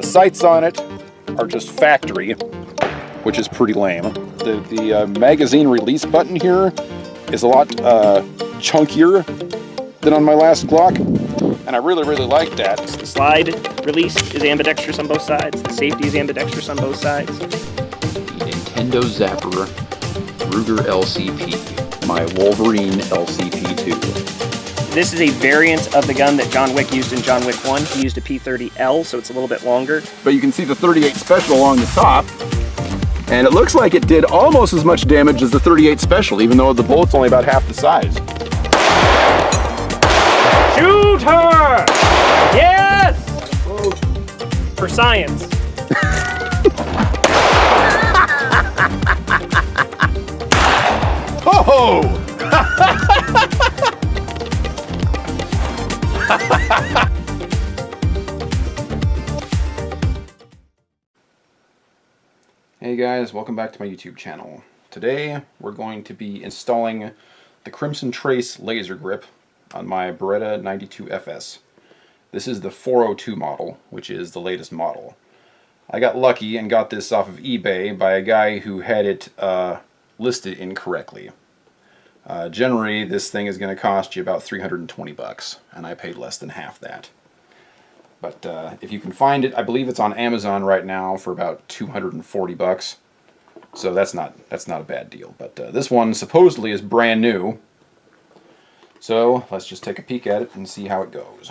The sights on it are just factory, which is pretty lame. The magazine release button here is a lot chunkier than on my last Glock, and I really like that. The slide release is ambidextrous on both sides. The safety is ambidextrous on both sides. The Nintendo Zapper Ruger LCP, my Wolverine LCP2. This is a variant of the gun that John Wick used in John Wick 1. He used a P30L, so it's a little bit longer. But you can see the 38 Special along the top, and it looks like it did almost as much damage as the 38 Special, even though the bullet's only about half the size. Shoot her! Yes! For science. Oh! Hey guys, welcome back to my YouTube channel. Today we're going to be installing the Crimson Trace laser grip on my Beretta 92FS. This is the 402 model, which is the latest model. I got lucky and got this off of eBay by a guy who had it listed incorrectly. Generally, this thing is going to cost you about 320 bucks, and I paid less than half that. But if you can find it, I believe it's on Amazon right now for about 240 bucks. So that's not a bad deal. But this one supposedly is brand new. So let's just take a peek at it and see how it goes.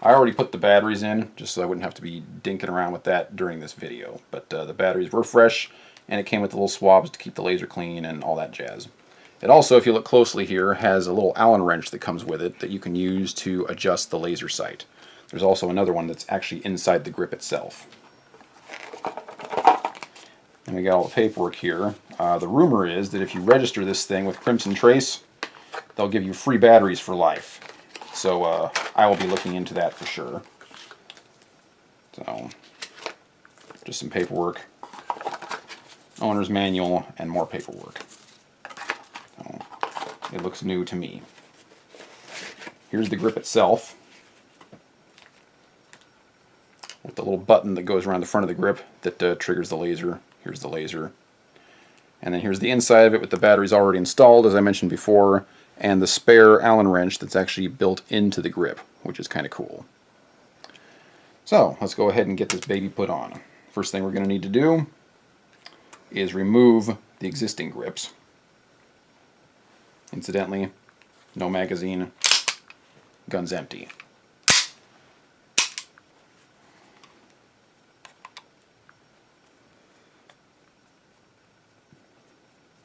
I already put the batteries in, just so I wouldn't have to be dinking around with that during this video. But the batteries were fresh, and it came with the little swabs to keep the laser clean and all that jazz. It also, if you look closely here, has a little Allen wrench that comes with it that you can use to adjust the laser sight. There's also another one that's actually inside the grip itself. And we got all the paperwork here. The rumor is that if you register this thing with Crimson Trace, they'll give you free batteries for life. So I will be looking into that for sure. So, just some paperwork, owner's manual, and more paperwork. So, it looks new to me. Here's the grip itself, with the little button that goes around the front of the grip that triggers the laser. Here's the laser. And then here's the inside of it with the batteries already installed, as I mentioned before, and the spare Allen wrench that's actually built into the grip, which is kind of cool. So, let's go ahead and get this baby put on. First thing we're going to need to do is remove the existing grips. Incidentally, no magazine, gun's empty.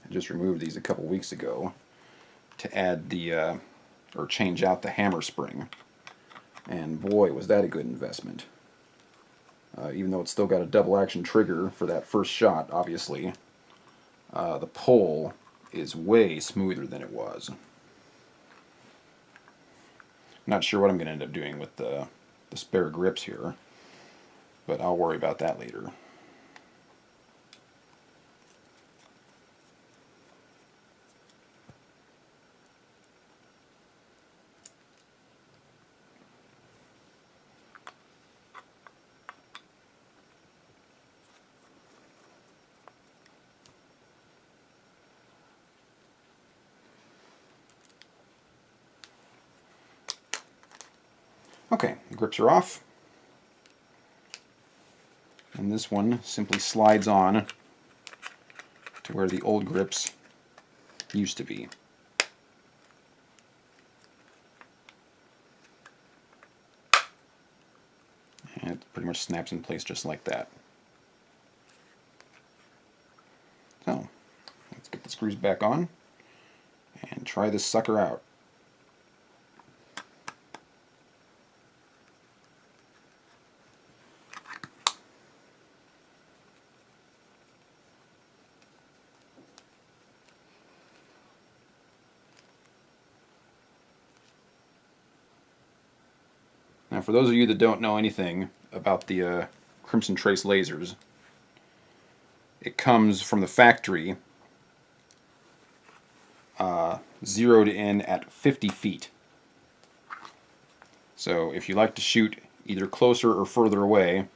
I just removed these a couple weeks ago to add the, or change out the hammer spring. And boy, was that a good investment. Even though it's still got a double action trigger for that first shot, obviously, the pull is way smoother than it was. Not sure what I'm going to end up doing with the spare grips here, but I'll worry about that later. Okay, the grips are off, and this one simply slides on to where the old grips used to be. And it pretty much snaps in place just like that. So, let's get the screws back on and try this sucker out. Now, for those of you that don't know anything about the Crimson Trace lasers, it comes from the factory zeroed in at 50 feet. So if you like to shoot either closer or further away,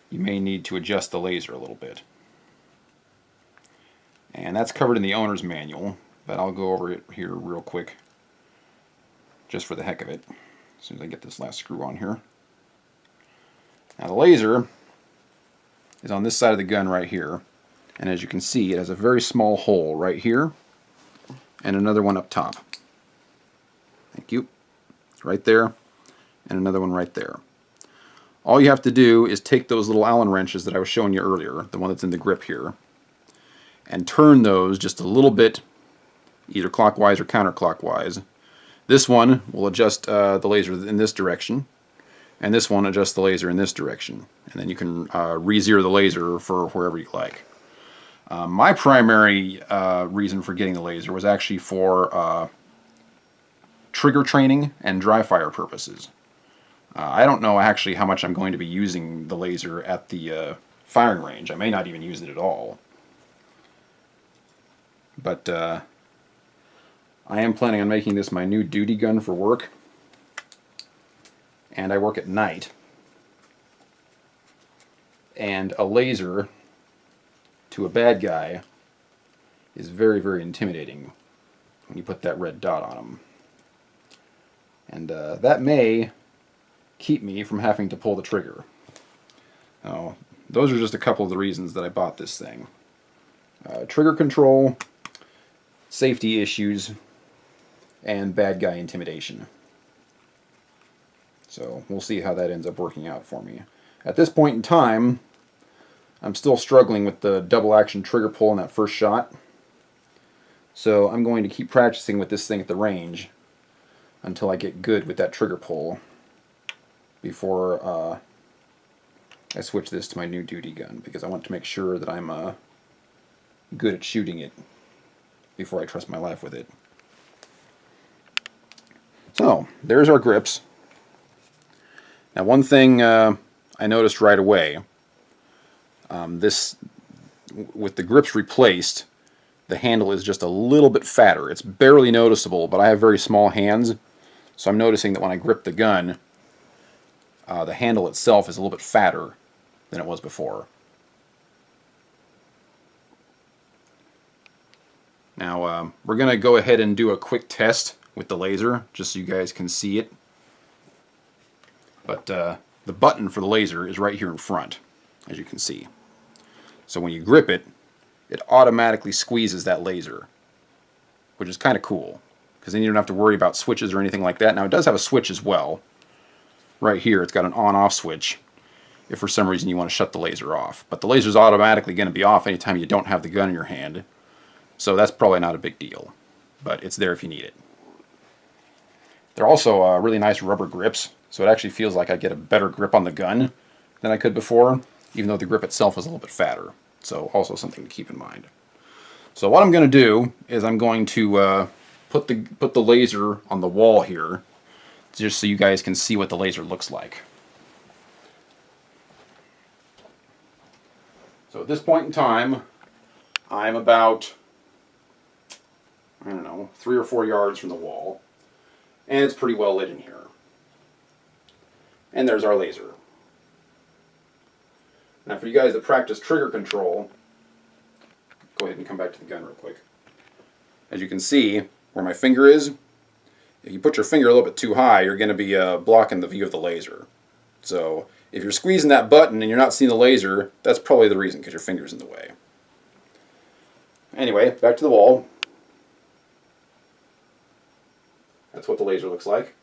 you may need to adjust the laser a little bit. And that's covered in the owner's manual, but I'll go over it here real quick just for the heck of it, as soon as I get this last screw on here. Now the laser is on this side of the gun right here, and as you can see, it has a very small hole right here and another one up top. Thank you. Right there, and another one right there. All you have to do is take those little Allen wrenches that I was showing you earlier, the one that's in the grip here, and turn those just a little bit, either clockwise or counterclockwise. This one will adjust the laser in this direction, and this one adjusts the laser in this direction. And then you can re-zero the laser for wherever you like. My primary reason for getting the laser was actually for trigger training and dry fire purposes. I don't know actually how much I'm going to be using the laser at the firing range. I may not even use it at all. But I am planning on making this my new duty gun for work. And I work at night. And a laser to a bad guy is very, very intimidating when you put that red dot on him. And that may keep me from having to pull the trigger. Now, those are just a couple of the reasons that I bought this thing. Trigger control, safety issues, and bad guy intimidation. So we'll see how that ends up working out for me. At this point in time, I'm still struggling with the double action trigger pull in that first shot. So I'm going to keep practicing with this thing at the range until I get good with that trigger pull before I switch this to my new duty gun, because I want to make sure that I'm good at shooting it before I trust my life with it. So there's our grips. Now one thing I noticed right away, this with the grips replaced, the handle is just a little bit fatter. It's barely noticeable, but I have very small hands, so I'm noticing that when I grip the gun, the handle itself is a little bit fatter than it was before. Now we're going to go ahead and do a quick test with the laser, just so you guys can see it. But the button for the laser is right here in front, as you can see. So when you grip it, it automatically squeezes that laser, which is kind of cool, because then you don't have to worry about switches or anything like that. Now it does have a switch as well. Right here it's got an on-off switch if for some reason you want to shut the laser off. But the laser is automatically going to be off anytime you don't have the gun in your hand. So that's probably not a big deal, but it's there if you need it. They're also really nice rubber grips, so it actually feels like I get a better grip on the gun than I could before, even though the grip itself is a little bit fatter. So also something to keep in mind. So what I'm going to do is I'm going to put the laser on the wall here, just so you guys can see what the laser looks like. So at this point in time, I'm about, I don't know, 3 or 4 yards from the wall, and it's pretty well lit in here. And there's our laser. Now for you guys that practice trigger control, go ahead and come back to the gun real quick. As you can see, where my finger is, if you put your finger a little bit too high, you're going to be blocking the view of the laser. So if you're squeezing that button and you're not seeing the laser, that's probably the reason, because your finger's in the way. Anyway, back to the wall. That's what the laser looks like.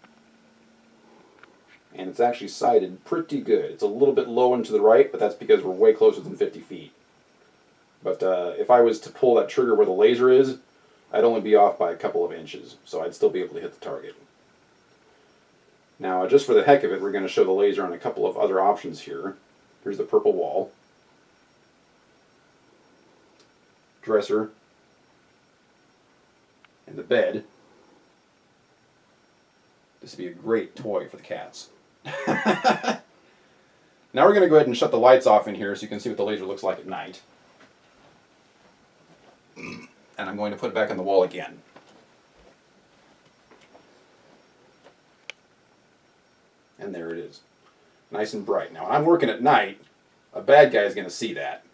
And it's actually sighted pretty good. It's a little bit low and to the right, but that's because we're way closer than 50 feet. But if I was to pull that trigger where the laser is, I'd only be off by a couple of inches, so I'd still be able to hit the target. Now, just for the heck of it, we're going to show the laser on a couple of other options here. Here's the purple wall, dresser, and the bed. This would be a great toy for the cats. Now we're going to go ahead and shut the lights off in here so you can see what the laser looks like at night. And I'm going to put it back on the wall again. And there it is. Nice and bright. Now, when I'm working at night, a bad guy is going to see that.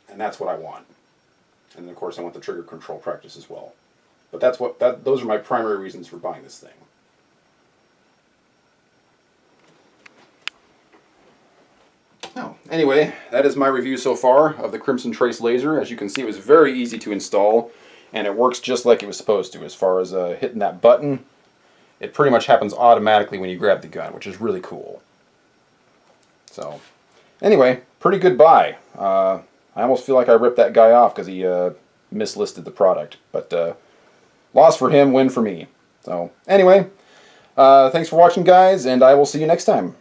And that's what I want. And of course, I want the trigger control practice as well. But those are my primary reasons for buying this thing. Oh, anyway, that is my review so far of the Crimson Trace laser. As you can see, it was very easy to install, and it works just like it was supposed to. As far as hitting that button, it pretty much happens automatically when you grab the gun, which is really cool. So, anyway, pretty good buy. I almost feel like I ripped that guy off because he mislisted the product. But loss for him, win for me. So, anyway, thanks for watching, guys, and I will see you next time.